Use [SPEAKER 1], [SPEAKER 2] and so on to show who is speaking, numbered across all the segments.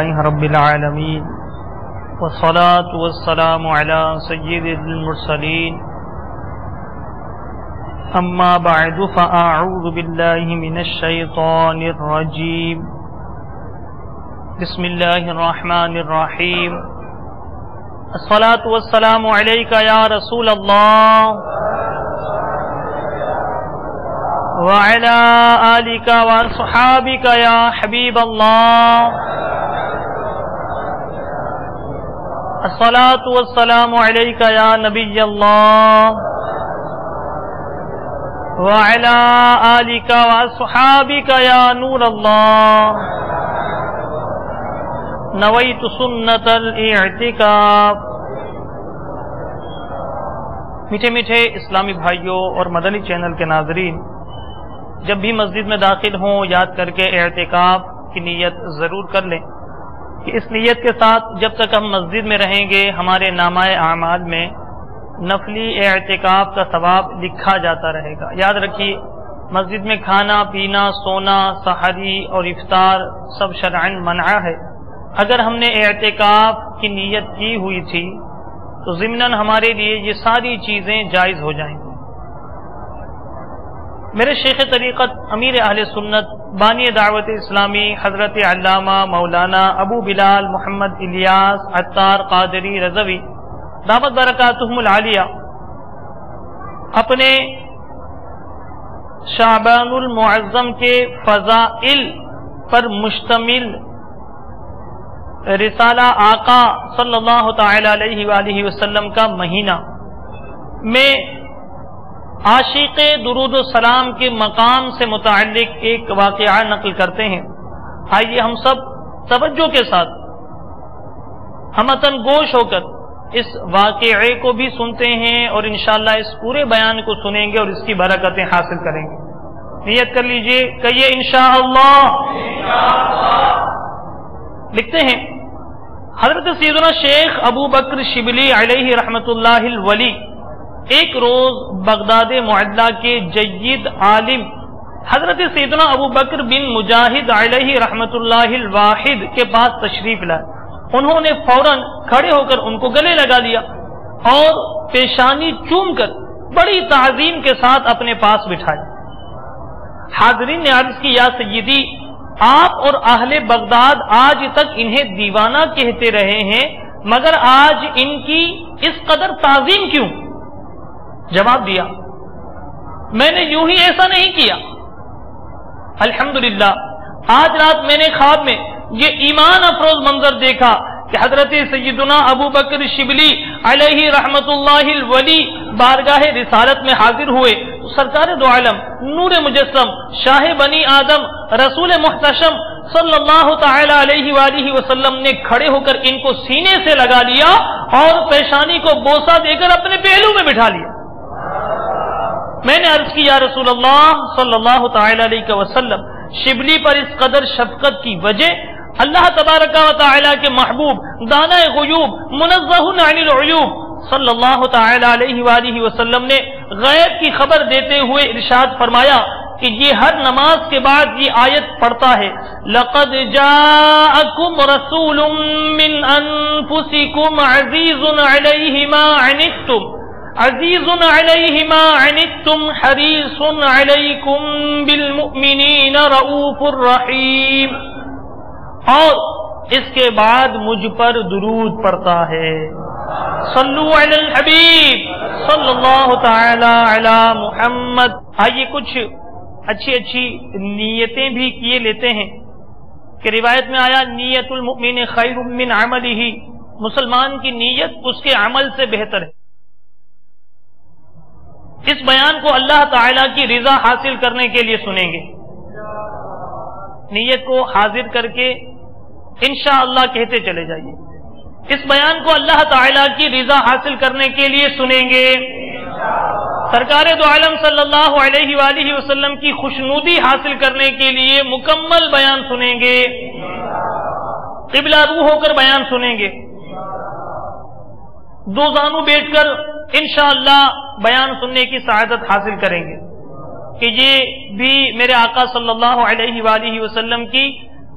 [SPEAKER 1] رب العالمين والصلاة والسلام على سيد المرسلين أما بعد فأعوذ بالله من الشيطان الرجيم بسم الله الرحمن الرحيم الصلاة والسلام عليك يا رسول الله وعلى آلك وصحابك يا حبيب الله الصلاة والسلام عليك يا نبي الله وعلى آلك وصحابك يا نور الله نويت سنة الاعتكاف۔ میٹھے میٹھے اسلامی بھائیوں اور مدنی چینل کے ناظرین، جب بھی مسجد میں داخل ہوں یاد کر کے اعتکاف کی نیت ضرور کر لیں کہ اس نیت کے ساتھ جب تک ہم مسجد میں رہیں گے ہمارے نامہ اعمال میں نفلی اعتکاف کا ثواب لکھا جاتا رہے گا۔ یاد رکھیے، مسجد میں کھانا پینا، سونا، سحری اور افطار سب شرعاً منع ہے۔ اگر ہم نے اعتکاف کی نیت کی ہوئی تھی تو ضمناً ہمارے لیے یہ ساری چیزیں جائز ہو جائیں گی۔ میرے شیخ طریقت امیر اہل سنت بانی دعوت اسلامی حضرت علامہ مولانا ابو بلال محمد الیاس عطار قادری رضوی دامت برکاتہم العالیہ اپنے شعبان المعظم کے فضائل پر مشتمل رسالہ آقا صلی اللہ تعالی علیہ وآلہ وسلم کا مہینہ میں عاشق درود و سلام کے مقام سے متعلق ایک واقعہ نقل کرتے ہیں۔ آئیے ہم سب توجہ کے ساتھ ہمتن گوش ہو کر اس واقعے کو بھی سنتے ہیں اور انشاءاللہ اس پورے بیان کو سنیں گے اور اس کی برکتیں حاصل کریں گے۔ نیت کر لیجئے، کہیے انشاءاللہ۔ لکھتے ہیں حضرت سیدنا شیخ ابو بکر شبلی علیہ رحمت اللہ الولی ایک روز بغداد معدہ کے جید عالم حضرت سیدنا ابو بکر بن مجاہد علیہ رحمت اللہ الواحد کے پاس تشریف لائے۔ انہوں نے فوراً کھڑے ہو کر ان کو گلے لگا لیا اور پیشانی چوم کر بڑی تعظیم کے ساتھ اپنے پاس بٹھایا۔ حاضرین نے عرض کی، یا سیدی، آپ اور اہل بغداد آج تک انہیں دیوانہ کہتے رہے ہیں، مگر آج ان کی اس قدر تعظیم کیوں؟ جواب دیا، میں نے یوں ہی ایسا نہیں کیا۔ الحمدللہ آج رات میں نے خواب میں یہ ایمان افروز منظر دیکھا کہ حضرت سیدنا ابو بکر شبلی علیہ رحمت اللہ الولی بارگاہ رسالت میں حاضر ہوئے تو سرکار دو عالم نور مجسم شاہ بنی آدم رسول محتشم صلی اللہ تعالی علیہ وآلہ وسلم نے کھڑے ہو کر ان کو سینے سے لگا لیا اور پیشانی کو بوسہ دے کر اپنے پہلو میں بٹھا لیا۔ میں نے عرض کی، یا رسول اللہ صلی اللہ تعالی علیہ وسلم، شبلی پر اس قدر شفقت کی وجہ اللہ تبارک و تعالی کے محبوب دانہ غیوب منزہ عن العیوب صلی اللہ تعالی علیہ وآلہ وسلم نے غیب کی خبر دیتے ہوئے ارشاد فرمایا کہ یہ ہر نماز کے بعد یہ آیت پڑھتا ہے، لقد جاءکم رسول من انفسکم عزیز علیہ ما عنتم عزیز علیہ ما عنتم حریص علیکم بالمؤمنین رؤوف الرحیم، اور اس کے بعد مجھ پر درود پڑتا ہے۔ صلو علی الحبیب صلی اللہ تعالی علی محمد۔ آئیے کچھ اچھی نیتیں بھی کیے لیتے ہیں کہ روایت میں آیا، نیت المؤمن خیر من عملہ، مسلمان کی نیت اس کے عمل سے بہتر ہے۔ اس بیان کو اللہ تعالی کی رضا حاصل کرنے کے لیے سنیں گے۔ نیت کو حاضر کر کے انشاءاللہ کہتے چلے جائیے۔ اس بیان کو اللہ تعالی کی رضا حاصل کرنے کے لیے سنیں گے۔ سرکار دو عالم صلی اللہ علیہ وآلہ وسلم کی خوشنودی حاصل کرنے کے لیے مکمل بیان سنیں گے۔ قبلہ رو ہو کر بیان سنیں گے۔ دو زانو بیٹھ کر انشاءاللہ بیان سننے کی سعادت حاصل کریں گے کہ یہ بھی میرے آقا صلی اللہ علیہ وآلہ وسلم کی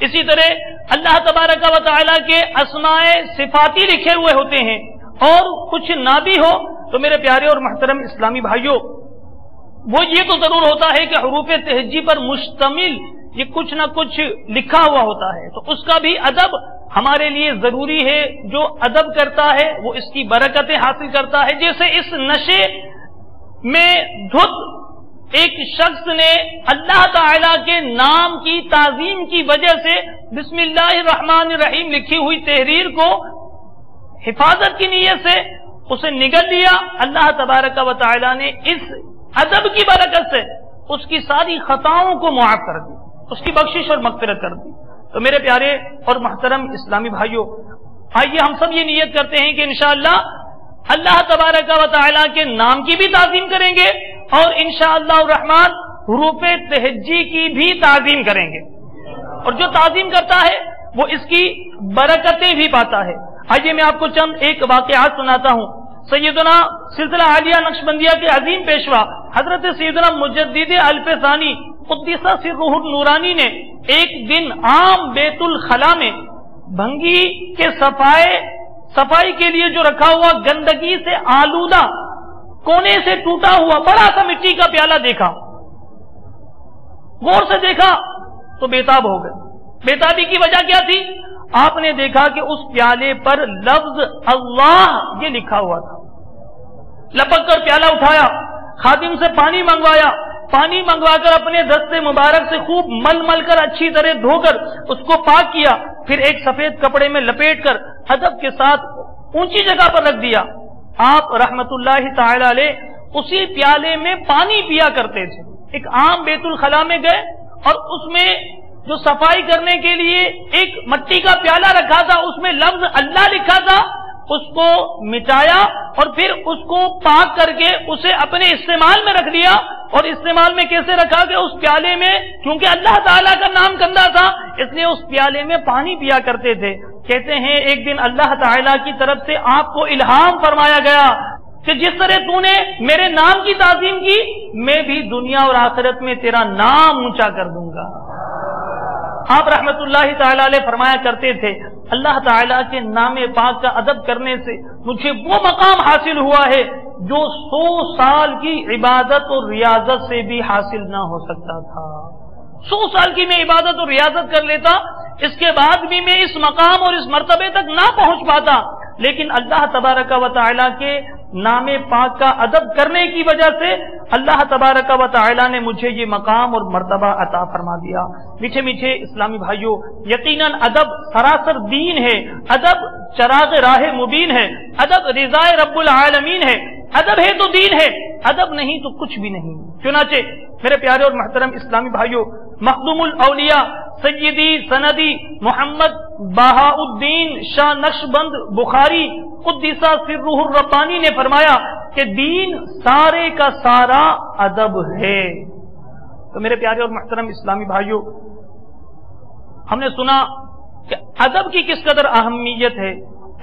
[SPEAKER 1] اسی طرح اللہ تبارک و تعالیٰ کے اسماء صفاتی لکھے ہوئے ہوتے ہیں، اور کچھ نہ بھی ہو تو میرے پیارے اور محترم اسلامی بھائیوں، وہ یہ تو ضرور ہوتا ہے کہ حروف تہجی پر مشتمل یہ کچھ نہ کچھ لکھا ہوا ہوتا ہے، تو اس کا بھی ادب ہمارے لیے ضروری ہے۔ جو ادب کرتا ہے وہ اس کی برکتیں حاصل کرتا ہے۔ جیسے اس نشے میں دھت ایک شخص نے اللہ تعالی کے نام کی تعظیم کی وجہ سے بسم اللہ الرحمن الرحیم لکھی ہوئی تحریر کو حفاظت کی نیت سے اسے نگل لیا، اللہ تبارک و تعالی نے اس ادب کی برکت سے اس کی ساری خطاؤں کو معاف کر دی، اس کی بخشش اور مغفرت کر دی۔ تو میرے پیارے اور محترم اسلامی بھائیوں، آئیے ہم سب یہ نیت کرتے ہیں کہ انشاءاللہ اللہ تبارک و تعالی کے نام کی بھی تعظیم کریں گے اور انشاءاللہ الرحمن حروف تہجی کی بھی تعظیم کریں گے، اور جو تعظیم کرتا ہے وہ اس کی برکتیں بھی پاتا ہے۔ آئیے میں آپ کو چند ایک واقعات سناتا ہوں۔ سیدنا سلسلہ عالیہ نقشبندیہ کے عظیم پیشوا حضرت سیدنا مجدد الفسانی قدس سرہ النورانی نے ایک دن عام بیت الخلا میں بھنگی کے صفائی کے لیے جو رکھا ہوا گندگی سے آلودہ کونے سے ٹوٹا ہوا بڑا سا مٹی کا پیالہ دیکھا، غور سے دیکھا تو بےتاب ہو گئے۔ بےتابی کی وجہ کیا تھی؟ آپ نے دیکھا کہ اس پیالے پر لفظ اللہ یہ لکھا ہوا تھا۔ لپک کر پیالہ اٹھایا، خادم سے پانی منگوایا، پانی منگوا کر اپنے دستے مبارک سے خوب مل کر اچھی طرح دھو کر اس کو پاک کیا، پھر ایک سفید کپڑے میں لپیٹ کر ادب کے ساتھ اونچی جگہ پر رکھ دیا۔ آپ رحمت اللہ تعالی علیہ اسی پیالے میں پانی پیا کرتے تھے۔ ایک عام بیت الخلا میں گئے اور اس میں جو صفائی کرنے کے لیے ایک مٹی کا پیالہ رکھا تھا، اس میں لفظ اللہ لکھا تھا، اس کو مٹایا اور پھر اس کو پاک کر کے اسے اپنے استعمال میں رکھ لیا۔ اور استعمال میں کیسے رکھا کہ اس پیالے میں کیونکہ اللہ تعالیٰ کا نام گندا تھا اس لیے اس پیالے میں پانی پیا کرتے تھے۔ کہتے ہیں ایک دن اللہ تعالیٰ کی طرف سے آپ کو الہام فرمایا گیا کہ جس طرح تو نے میرے نام کی تعظیم کی، میں بھی دنیا اور آخرت میں تیرا نام اونچا کر دوں گا۔ آپ رحمت اللہ تعالی علیہ فرمایا کرتے تھے اللہ تعالیٰ کے نام پاک کا ادب کرنے سے مجھے وہ مقام حاصل ہوا ہے جو 100 سال کی عبادت اور ریاضت سے بھی حاصل نہ ہو سکتا تھا۔ 100 سال کی میں عبادت اور ریاضت کر لیتا، اس کے بعد بھی میں اس مقام اور اس مرتبے تک نہ پہنچ پاتا، لیکن اللہ تبارک و تعالیٰ کے نام پاک کا ادب کرنے کی وجہ سے اللہ تبارک و تعالیٰ نے مجھے یہ مقام اور مرتبہ عطا فرما دیا۔ میٹھے میٹھے اسلامی بھائیوں، یقیناً ادب سراسر دین ہے، ادب چراغ راہ مبین ہے، ادب رضا رب العالمین ہے۔ ادب ہے تو دین ہے، ادب نہیں تو کچھ بھی نہیں۔ چنانچہ میرے پیارے اور محترم اسلامی بھائیوں، مخدوم الاولیاء سیدی سندی محمد بہاء الدین شاہ نقشبند بخاری قدس سرہ الربانی نے فرمایا کہ دین سارے کا سارا ادب ہے۔ تو میرے پیارے اور محترم اسلامی بھائیوں، ہم نے سنا کہ ادب کی کس قدر اہمیت ہے،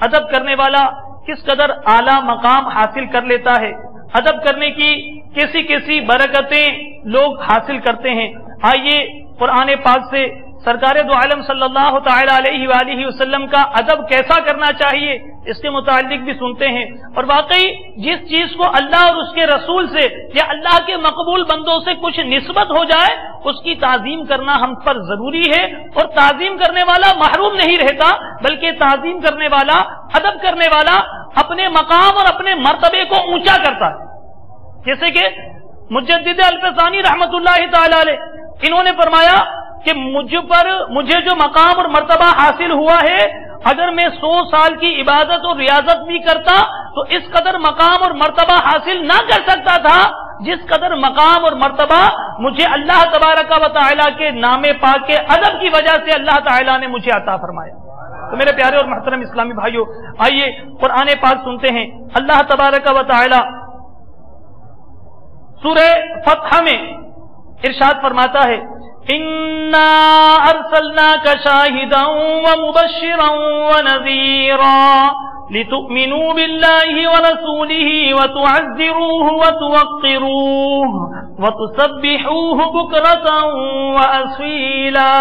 [SPEAKER 1] ادب کرنے والا کس قدر اعلیٰ مقام حاصل کر لیتا ہے، ادب کرنے کی کیسی کیسی برکتیں لوگ حاصل کرتے ہیں۔ آئیے قرآن پاک سے سرکار دو عالم صلی اللہ تعالی علیہ وآلہ وسلم کا ادب کیسا کرنا چاہیے اس کے متعلق بھی سنتے ہیں۔ اور واقعی جس چیز کو اللہ اور اس کے رسول سے یا اللہ کے مقبول بندوں سے کچھ نسبت ہو جائے اس کی تعظیم کرنا ہم پر ضروری ہے، اور تعظیم کرنے والا محروم نہیں رہتا، بلکہ تعظیم کرنے والا، ادب کرنے والا اپنے مقام اور اپنے مرتبے کو اونچا کرتا ہے۔ جیسے کہ مجدد الفسانی رحمت اللہ تعالی علیہ، انہوں نے فرمایا کہ مجھے جو مقام اور مرتبہ حاصل ہوا ہے، اگر میں 100 سال کی عبادت اور ریاضت بھی کرتا تو اس قدر مقام اور مرتبہ حاصل نہ کر سکتا تھا جس قدر مقام اور مرتبہ مجھے اللہ تبارک و تعالیٰ کے نام پاک کے ادب کی وجہ سے اللہ تعالیٰ نے مجھے عطا فرمایا۔ تو میرے پیارے اور محترم اسلامی بھائیوں، آئیے قرآن پاک سنتے ہیں۔ اللہ تبارک و تعالیٰ سورہ فتح میں ارشاد فرماتا ہے اِنَّا أَرْسَلْنَاكَ شَاهِدًا وَمُبَشِّرًا وَنَذِيرًا لِتُؤْمِنُوا بِاللَّهِ وَرَسُولِهِ وَتُعَزِّرُوهُ وَتُوَقِّرُوهُ وَتُسَبِّحُوهُ بُكْرَةً وَأَصِيلًا۔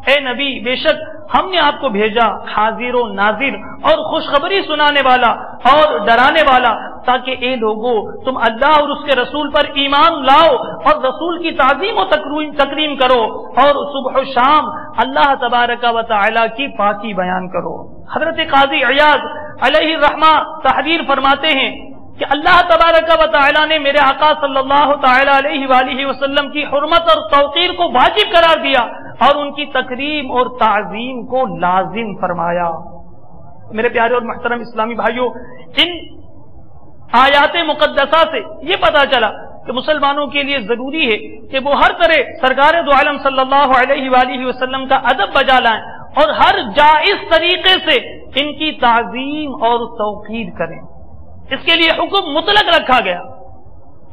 [SPEAKER 1] اے نبی بے شک ہم نے آپ کو بھیجا حاضر و ناظر اور خوشخبری سنانے والا اور ڈرانے والا، تاکہ اے لوگوں تم اللہ اور اس کے رسول پر ایمان لاؤ اور رسول کی تعظیم و تکریم کرو اور صبح و شام اللہ تبارک و تعالی کی پاکی بیان کرو۔ حضرت قاضی عیاض علیہ الرحمہ تحریر فرماتے ہیں کہ اللہ تبارک و تعالی نے میرے آقا صلی اللہ تعالی علیہ وآلہ وسلم کی حرمت اور توقیر کو واجب قرار دیا اور ان کی تکریم اور تعظیم کو لازم فرمایا۔ میرے پیارے اور محترم اسلامی بھائیوں، ان آیات مقدسہ سے یہ پتا چلا کہ مسلمانوں کے لیے ضروری ہے کہ وہ ہر طرح سرکار دو عالم صلی اللہ علیہ وآلہ وسلم کا ادب بجا لائیں اور ہر جائز طریقے سے ان کی تعظیم اور توقیر کریں۔ اس کے لیے حکم مطلق رکھا گیا،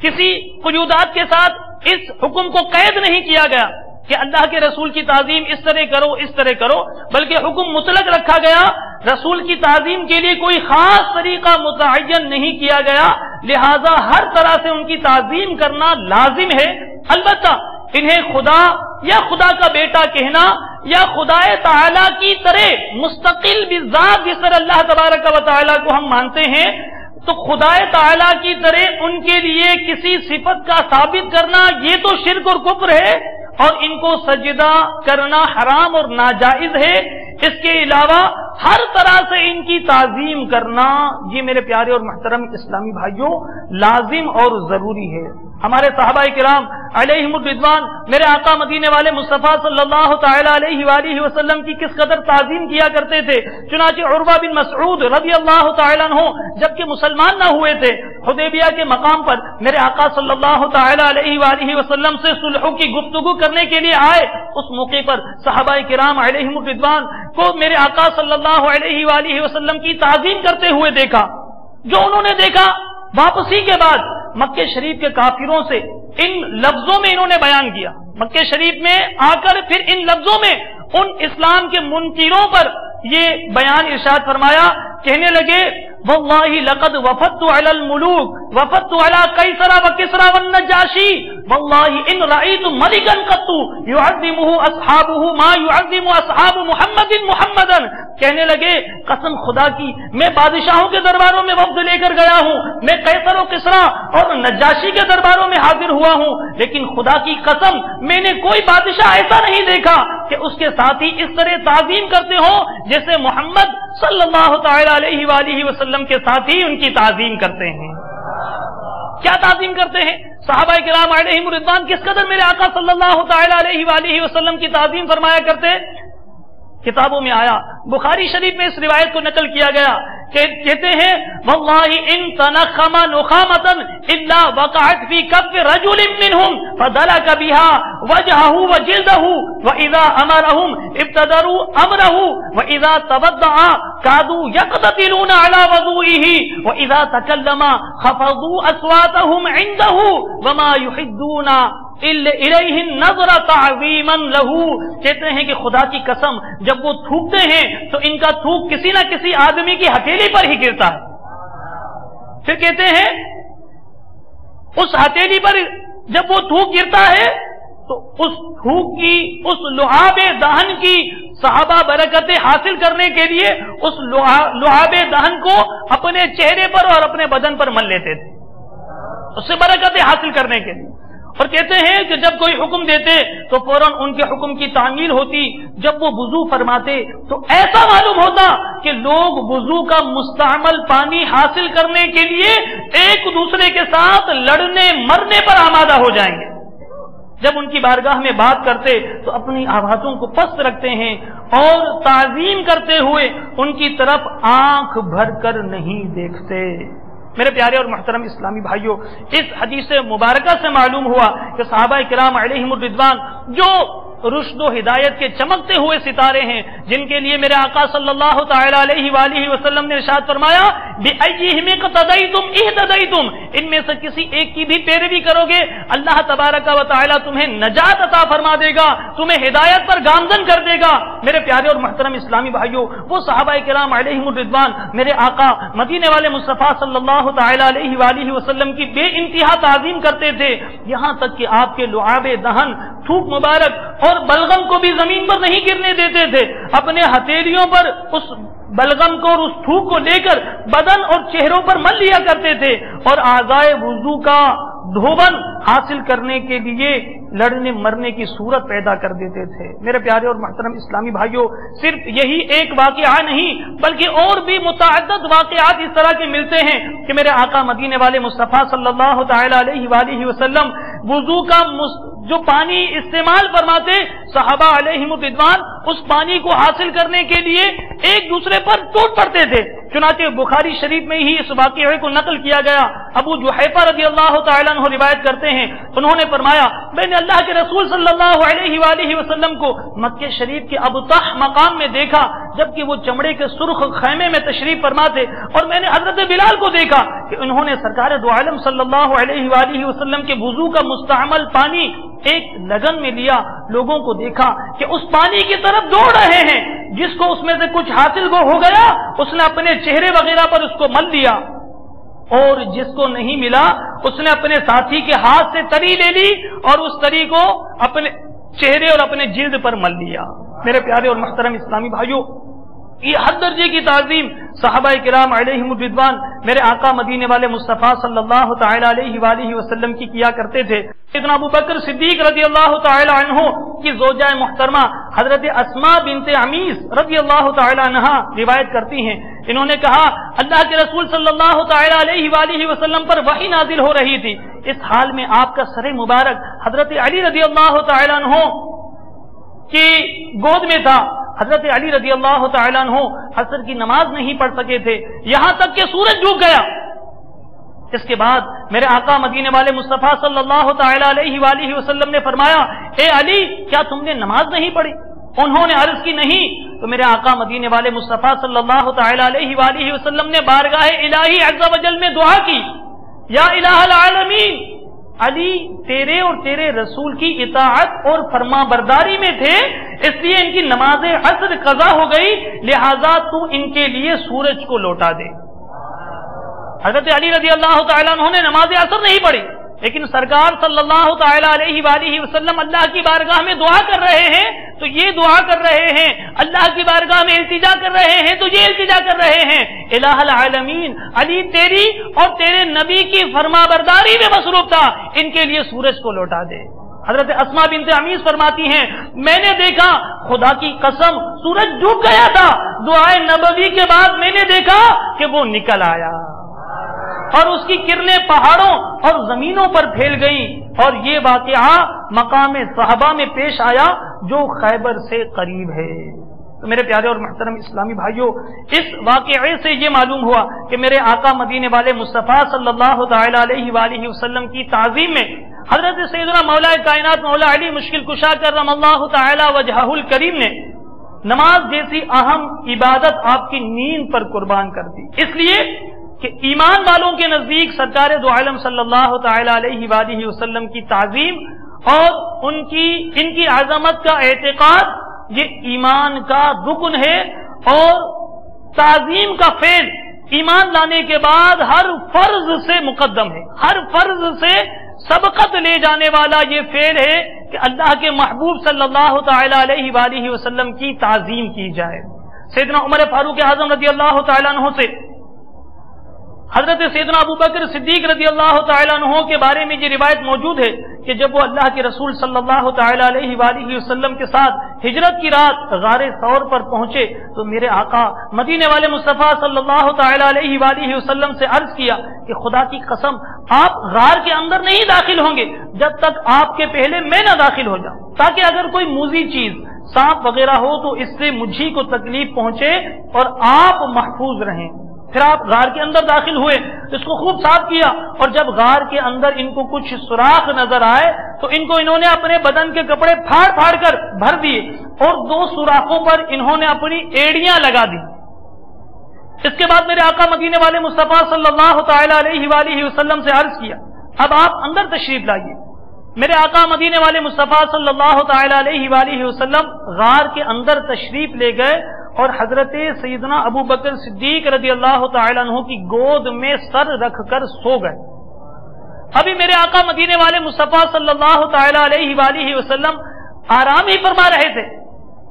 [SPEAKER 1] کسی قیودات کے ساتھ اس حکم کو قید نہیں کیا گیا کہ اللہ کے رسول کی تعظیم اس طرح کرو اس طرح کرو، بلکہ حکم مطلق رکھا گیا، رسول کی تعظیم کے لیے کوئی خاص طریقہ متعین نہیں کیا گیا، لہذا ہر طرح سے ان کی تعظیم کرنا لازم ہے۔ البتہ انہیں خدا یا خدا کا بیٹا کہنا یا خدا تعالی کی طرح مستقل بذات جس طرح اللہ تبارک و تعالی کو ہم مانتے ہیں، تو خدا تعالی کی طرح ان کے لیے کسی صفت کا ثابت کرنا یہ تو شرک اور کفر ہے اور ان کو سجدہ کرنا حرام اور ناجائز ہے۔ اس کے علاوہ ہر طرح سے ان کی تعظیم کرنا یہ میرے پیارے اور محترم اسلامی بھائیوں لازم اور ضروری ہے۔ ہمارے صحابہ کرام علیہم الرضوان میرے آقا مدینے والے مصطفیٰ صلی اللہ تعالی علیہ وآلہ وسلم کی کس قدر تعظیم کیا کرتے تھے۔ چنانچہ عروہ بن مسعود رضی اللہ تعالی عنہ جبکہ مسلمان نہ ہوئے تھے، حدیبیہ کے مقام پر میرے آقا صلی اللہ تعالی علیہ وآلہ وسلم سے صلح کی گفتگو کرنے کے لیے آئے۔ اس موقع پر صحابہ کرام علیہم الرضوان کو میرے آقا صلی اللہ علیہ وآلہ وسلم کی تعظیم کرتے ہوئے دیکھا۔ جو انہوں نے دیکھا واپسی کے بعد مکہ شریف کے کافروں سے ان لفظوں میں انہوں نے بیان کیا، مکہ شریف میں آ کر پھر ان لفظوں میں ان اسلام کے منکروں پر یہ بیان ارشاد فرمایا، کہنے لگے واللہ لقد وفدت علی الملوک وفدت علی قیصر و کسری والنجاشی واللہ ان رأیت ملکا قط یعظمہ اصحابہ ما یعظم اصحاب محمد محمدا، کہنے لگے قسم خدا کی میں بادشاہوں کے درباروں میں وفد لے کر گیا ہوں، میں قیصر و کسری اور نجاشی کے درباروں میں حاضر ہوا ہوں، لیکن خدا کی قسم میں نے کوئی بادشاہ ایسا نہیں دیکھا کہ اس کے ساتھی اس طرح تعظیم کرتے ہوں جیسے محمد صلی اللہ تعالی علیہ وآلہ وسلم کے ساتھی ان کی تعظیم کرتے ہیں۔ کیا تعظیم کرتے ہیں؟ صحابہ کرام علیہم الرضوان کس قدر میرے آقا صلی اللہ تعالی علیہ وآلہ وسلم کی تعظیم فرمایا کرتے؟ کتابوں میں آیا، بخاری شریف میں اس روایت کو نقل کیا گیا کہ کہتے ہیں واللہ ان تنخم نخامۃ الا وقعت فی کف رجل منهم فدلک بها وجهه وجلده واذا امرهم ابتدروا امره واذا تودع كادوا يقتتلون على وضوئه واذا تكلم خفضوا اصواتهم عنده وما يحدون الیہ النظر تعظیما لہ، کہتے ہیں کہ خدا کی قسم جب وہ تھوکتے ہیں تو ان کا تھوک کسی نہ کسی آدمی کی ہتھیلی پر ہی گرتا ہے۔ پھر کہتے ہیں اس ہتھیلی پر جب وہ تھوک گرتا ہے تو اس تھوک کی اس لعاب دہن کی صحابہ برکتیں حاصل کرنے کے لیے اس لعاب دہن کو اپنے چہرے پر اور اپنے بدن پر مل لیتے تھے اس سے برکتیں حاصل کرنے کے لیے۔ اور کہتے ہیں کہ جب کوئی حکم دیتے تو فوراً ان کے حکم کی تعمیل ہوتی، جب وہ وضو فرماتے تو ایسا معلوم ہوتا کہ لوگ وضو کا مستعمل پانی حاصل کرنے کے لیے ایک دوسرے کے ساتھ لڑنے مرنے پر آمادہ ہو جائیں گے۔ جب ان کی بارگاہ میں بات کرتے تو اپنی آوازوں کو پست رکھتے ہیں اور تعظیم کرتے ہوئے ان کی طرف آنکھ بھر کر نہیں دیکھتے۔ میرے پیارے اور محترم اسلامی بھائیوں، اس حدیث مبارکہ سے معلوم ہوا کہ صحابہ کرام علیہم الرضوان جو رشد و ہدایت کے چمکتے ہوئے ستارے ہیں، جن کے لیے میرے آقا صلی اللہ تعالی علیہ وآلہ وسلم نے ارشاد فرمایا بِأَيِّهِمْ اقْتَدَيْتُمْ اهْتَدَيْتُمْ، ان میں سے کسی ایک کی بھی پیروی کرو گے اللہ تبارک و تعالی تمہیں نجات عطا فرما دے گا، تمہیں ہدایت پر گامزن کر دے گا۔ میرے پیارے اور محترم اسلامی بھائیوں، وہ صحابہ کرام علیہم الرضوان میرے آقا مدینے والے مصطفیٰ صلی اللہ تعالی علیہ وآلہ وسلم کی بے انتہا تعظیم کرتے تھے، یہاں تک کہ آپ کے لعاب دہن، تھوک مبارک اور بلغم کو بھی زمین پر نہیں گرنے دیتے تھے، اپنے ہتھیلیوں پر اس بلغم کو اور اس تھوک کو لے کر بدن اور چہروں پر مل لیا کرتے تھے، اور اعضائے وضو کا دھوبن حاصل کرنے کے لیے لڑنے مرنے کی صورت پیدا کر دیتے تھے۔ میرے پیارے اور محترم اسلامی بھائیوں، صرف یہی ایک واقعہ نہیں بلکہ اور بھی متعدد واقعات اس طرح کے ملتے ہیں کہ میرے آقا مدینے والے مصطفیٰ صلی اللہ تعالی علیہ وآلہ وسلم وضو کا جو پانی استعمال فرماتے، صحابہ علیہم الرضوان اس پانی کو حاصل کرنے کے لیے ایک دوسرے پر ٹوٹ پڑتے تھے۔ چنانچہ بخاری شریف میں ہی اس واقعے کو نقل کیا گیا۔ ابو جحیفہ رضی اللہ تعالیٰ عنہ روایت کرتے ہیں، انہوں نے فرمایا میں نے اللہ کے رسول صلی اللہ علیہ وآلہ وسلم کو مکہ شریف کے ابطح مقام میں دیکھا جبکہ وہ چمڑے کے سرخ خیمے میں تشریف فرما تھے، اور میں نے حضرت بلال کو دیکھا کہ انہوں نے سرکار دو عالم صلی اللہ علیہ وآلہ وسلم کے وضو کا مستعمل پانی ایک لگن میں لیا، لوگوں کو دیکھا کہ اس پانی کی طرف دوڑ رہے ہیں، جس کو اس میں سے کچھ حاصل ہو گیا اس نے اپنے چہرے وغیرہ پر اس کو مل دیا، اور جس کو نہیں ملا اس نے اپنے ساتھی کے ہاتھ سے تری لے لی اور اس تری کو اپنے چہرے اور اپنے جلد پر مل لیا۔ میرے پیارے اور محترم اسلامی بھائیوں، یہ ہر درجے کی تعظیم صحابہ کرام علیہم الرضوان میرے آقا مدینے والے مصطفیٰ صلی اللہ تعالی علیہ وآلہ وسلم کی کیا کرتے تھے۔ سیدنا ابو بکر صدیق رضی اللہ تعالی عنہ کی زوجہ محترمہ حضرت اسماء بنت عمیس رضی اللہ تعالی عنہا روایت کرتی ہیں، انہوں نے کہا اللہ کے رسول صلی اللہ تعالی علیہ وآلہ وسلم پر وحی نازل ہو رہی تھی، اس حال میں آپ کا سر مبارک حضرت علی رضی اللہ تعالی عنہ کی گود میں تھا۔ حضرت علی رضی اللہ تعالیٰ عنہ عصر کی نماز نہیں پڑھ سکے تھے، یہاں تک کہ سورج ڈوب گیا۔ اس کے بعد میرے آقا مدینے والے مصطفیٰ صلی اللہ تعالیٰ علیہ وآلہ وسلم نے فرمایا اے علی کیا تم نے نماز نہیں پڑھی؟ انہوں نے عرض کی نہیں، تو میرے آقا مدینے والے مصطفیٰ صلی اللہ تعالیٰ علیہ وآلہ وسلم نے بارگاہ الہی عز و جل میں دعا کی، یا الہ العالمین، علی تیرے اور تیرے رسول کی اطاعت اور فرما برداری میں تھے، اس لیے ان کی نماز عصر قضا ہو گئی، لہذا تو ان کے لیے سورج کو لوٹا دے۔ حضرت علی رضی اللہ تعالیٰ عنہ نے نماز عصر نہیں پڑھی، لیکن سرکار صلی اللہ تعالیٰ علیہ وآلہ وسلم اللہ کی بارگاہ میں دعا کر رہے ہیں تو یہ دعا کر رہے ہیں، اللہ کی بارگاہ میں التجا کر رہے ہیں تو یہ التجا کر رہے ہیں، الہ العالمین علی تیری اور تیرے نبی کی فرما برداری میں مصروف تھا، ان کے لیے سورج کو لوٹا دے۔ حضرت اسماء بنت عمیس فرماتی ہیں میں نے دیکھا خدا کی قسم سورج ڈوب گیا تھا، دعائے نبوی کے بعد میں نے دیکھا کہ وہ نکل آیا اور اس کی کرنیں پہاڑوں اور زمینوں پر پھیل گئیں، اور یہ واقعہ مقام صحابہ میں پیش آیا جو خیبر سے قریب ہے۔ تو میرے پیارے اور محترم اسلامی بھائیوں، اس واقعے سے یہ معلوم ہوا کہ میرے آقا مدینے والے مصطفیٰ صلی اللہ تعالی علیہ وآلہ وسلم کی تعظیم میں حضرت سیدنا مولا کائنات مولا علی مشکل کشا کرم اللہ تعالی وجہہ الکریم نے نماز جیسی اہم عبادت آپ کی نیند پر قربان کر دی، اس لیے کہ ایمان والوں کے نزدیک سرکار دو عالم صلی اللہ تعالی علیہ وآلہ وسلم کی تعظیم اور ان کی عظمت کا اعتقاد یہ ایمان کا رکن ہے، اور تعظیم کا فعل ایمان لانے کے بعد ہر فرض سے مقدم ہے، ہر فرض سے سبقت لے جانے والا یہ فعل ہے کہ اللہ کے محبوب صلی اللہ تعالی علیہ وآلہ وسلم کی تعظیم کی جائے۔ سیدنا عمر فاروق اعظم رضی اللہ تعالیٰ عنہ سے حضرت سیدنا ابو بکر صدیق رضی اللہ تعالیٰ عنہ کے بارے میں یہ روایت موجود ہے کہ جب وہ اللہ کے رسول صلی اللہ تعالیٰ علیہ وآلہ وسلم کے ساتھ ہجرت کی رات غار ثور پر پہنچے تو میرے آقا مدینے والے مصطفیٰ صلی اللہ تعالیٰ علیہ وآلہ وسلم سے عرض کیا کہ خدا کی قسم آپ غار کے اندر نہیں داخل ہوں گے جب تک آپ کے پہلے میں نہ داخل ہو جاؤں، تاکہ اگر کوئی موذی چیز سانپ وغیرہ ہو تو اس سے مجھے کو تکلیف پہنچے اور آپ محفوظ رہیں۔ پھر آپ غار کے اندر داخل ہوئے، اس کو خوب صاف کیا، اور جب غار کے اندر ان کو کچھ سوراخ نظر آئے تو انہوں نے اپنے بدن کے کپڑے پھاڑ پھاڑ کر بھر دیے، اور 2 سوراخوں پر انہوں نے اپنی ایڑیاں لگا دی۔ اس کے بعد میرے آقا مدینے والے مصطفیٰ صلی اللہ تعالی علیہ وآلہ وسلم سے عرض کیا اب آپ اندر تشریف لائیے. میرے آقا مدینے والے مصطفیٰ صلی اللہ تعالی علیہ وآلہ وسلم غار کے اندر تشریف لے گئے اور حضرت سیدنا ابو بکر صدیق رضی اللہ تعالی عنہ کی گود میں سر رکھ کر سو گئے. ابھی میرے آقا مدینے والے مصطفیٰ صلی اللہ تعالی علیہ وآلہ وسلم آرام ہی فرما رہے تھے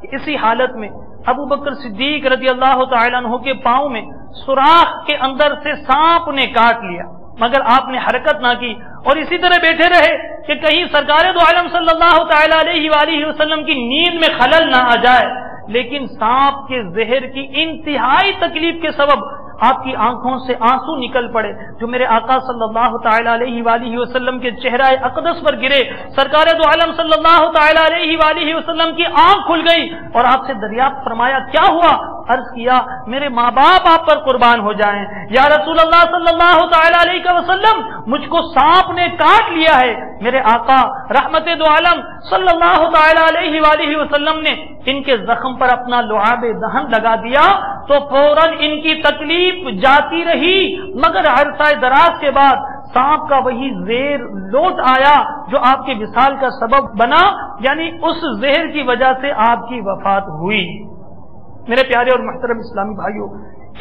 [SPEAKER 1] کہ اسی حالت میں ابو بکر صدیق رضی اللہ تعالی عنہ کے پاؤں میں سوراخ کے اندر سے سانپ نے کاٹ لیا، مگر آپ نے حرکت نہ کی اور اسی طرح بیٹھے رہے کہ کہیں سرکار دو عالم صلی اللہ تعالی علیہ وآلہ وسلم کی نیند میں خلل نہ آ جائے. لیکن سانپ کے زہر کی انتہائی تکلیف کے سبب آپ کی آنکھوں سے آنسو نکل پڑے جو میرے آقا صلی اللہ تعالی علیہ وآلہ وسلم کے چہرہ اقدس پر گرے. سرکار دو عالم صلی اللہ تعالی علیہ وآلہ وسلم کی آنکھ کھل گئی اور آپ سے دریافت فرمایا کیا ہوا؟ عرض کیا میرے ماں باپ آپ پر قربان ہو جائیں یا رسول اللہ صلی اللہ تعالی علیہ وسلم، مجھ کو سانپ نے کاٹ لیا ہے. میرے آقا رحمت دو عالم صلی اللہ تعالی علیہ وآلہ وسلم نے ان کے زخم پر اپنا لعاب دہن لگا دیا تو فوراً ان کی تکلیف جاتی رہی، مگر عرصہ دراز کے بعد سانپ کا وہی زہر لوٹ آیا جو آپ کے وصال کا سبب بنا، یعنی اس زہر کی وجہ سے آپ کی وفات ہوئی. میرے پیارے اور محترم اسلامی بھائیوں،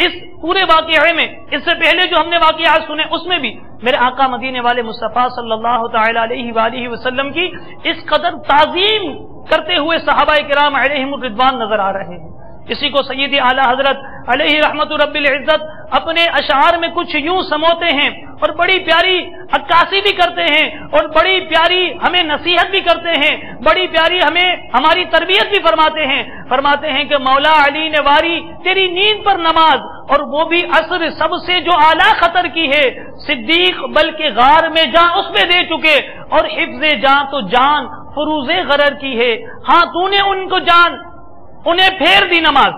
[SPEAKER 1] اس پورے واقعے میں اس سے پہلے جو ہم نے واقعات سنے اس میں بھی میرے آقا مدینے والے مصطفیٰ صلی اللہ تعالی علیہ وآلہ وسلم کی اس قدر تعظیم کرتے ہوئے صحابہ کرام علیہم الرضوان نظر آ رہے ہیں. اسی کو سیدی اعلیٰ حضرت علیہ رحمت رب العزت اپنے اشعار میں کچھ یوں سموتے ہیں اور بڑی پیاری عکاسی بھی کرتے ہیں اور بڑی پیاری ہمیں نصیحت بھی کرتے ہیں، بڑی پیاری ہماری تربیت بھی فرماتے ہیں کہ مولا علی نے واری تیری نیند پر نماز اور وہ بھی عصر سب سے جو اعلیٰ خطر کی ہے، صدیق بلکہ غار میں جان اس میں دے چکے اور حفظ جان تو جان فروز غرر کی ہے. ہاں تو نے ان کو جان انہیں پھیر دی نماز،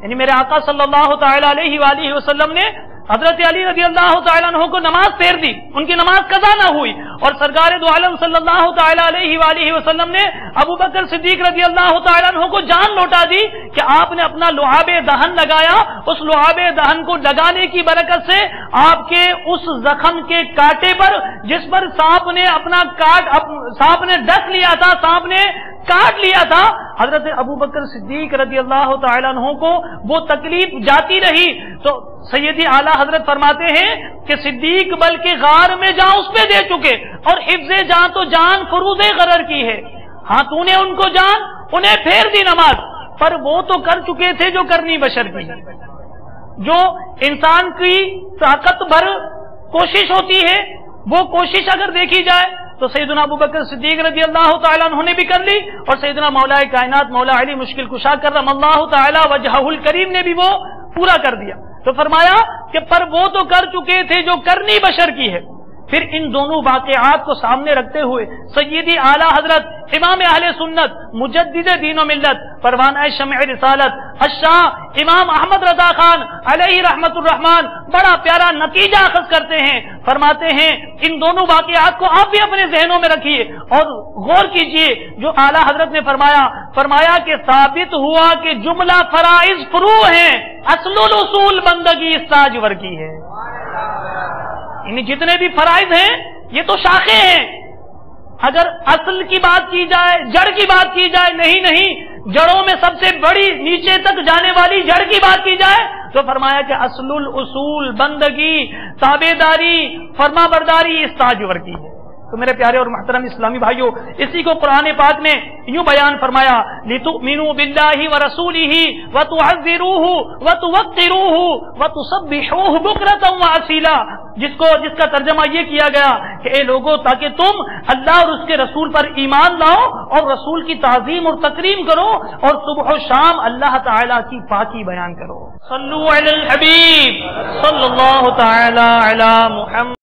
[SPEAKER 1] یعنی میرے آقا صلی اللہ تعالی علیہ وآلہ وسلم نے حضرت علی رضی اللہ تعالیٰ عنہ کو نماز پھیر دی، ان کی نماز قضا نہ ہوئی، اور سرکار دو عالم صلی اللہ تعالی علیہ وآلہ وسلم نے ابو بکر صدیق رضی اللہ تعالیٰ عنہ کو جان لوٹا دی کہ آپ نے اپنا لعاب دہن لگایا. اس لعاب دہن کو لگانے کی برکت سے آپ کے اس زخم کے کانٹے پر جس پر سانپ نے ڈس لیا تھا، سانپ نے کاٹ لیا تھا، حضرت ابو بکر صدیق رضی اللہ تعالیٰ عنہ کو وہ تکلیف جاتی رہی. تو سیدی اعلیٰ حضرت فرماتے ہیں کہ صدیق بلکہ غار میں جان اس پہ دے چکے اور حفظ جان تو جان فروز غرر کی ہے. ہاں تو نے ان کو جان انہیں پھیر دی نماز، پر وہ تو کر چکے تھے جو کرنی بشر کی، جو انسان کی طاقت بھر کوشش ہوتی ہے، وہ کوشش اگر دیکھی جائے تو سیدنا ابو بکر صدیق رضی اللہ تعالیٰ عنہ نے بھی کر لی اور سیدنا مولا کائنات مولا علی مشکل کشا کرم اللہ تعالی وجہہ الکریم نے بھی وہ پورا کر دیا. تو فرمایا کہ پر وہ تو کر چکے تھے جو کرنی بشر کی ہے. پھر ان دونوں واقعات کو سامنے رکھتے ہوئے سیدی اعلیٰ حضرت امام اہل سنت مجدد دین و ملت پروانہ شمع رسالت الشاہ امام احمد رضا خان علیہ رحمت الرحمان بڑا پیارا نتیجہ اخذ کرتے ہیں. فرماتے ہیں ان دونوں واقعات کو آپ بھی اپنے ذہنوں میں رکھیے اور غور کیجئے جو اعلیٰ حضرت نے فرمایا کہ ثابت ہوا کہ جملہ فرائض فروع ہیں، اصل الاصول بندگی استاجور کی ہے. یعنی جتنے بھی فرائض ہیں یہ تو شاخیں ہیں. اگر اصل کی بات کی جائے، جڑ کی بات کی جائے، نہیں جڑوں میں سب سے بڑی نیچے تک جانے والی جڑ کی بات کی جائے تو فرمایا کہ اصل الاصول بندگی تابعداری فرما برداری استاجور کی ہے. تو میرے پیارے اور محترم اسلامی بھائیوں، اسی کو قرآن پاک نے یوں بیان فرمایا لِتُؤْمِنُوا بِاللَّهِ وَرَسُولِهِ وَتُعَزِّرُوهُ وَتُوَقِّرُوهُ وَتُسَبِّحُوهُ بُكْرَةً وَأَصِيلًا، جس کا ترجمہ یہ کیا گیا کہ اے لوگوں تاکہ تم اللہ اور اس کے رسول پر ایمان لاؤ اور رسول کی تعظیم اور تکریم کرو اور صبح و شام اللہ تعالی کی پاکی بیان کرو. صلو علی الحبیب صلی اللہ تعالی علی محمد.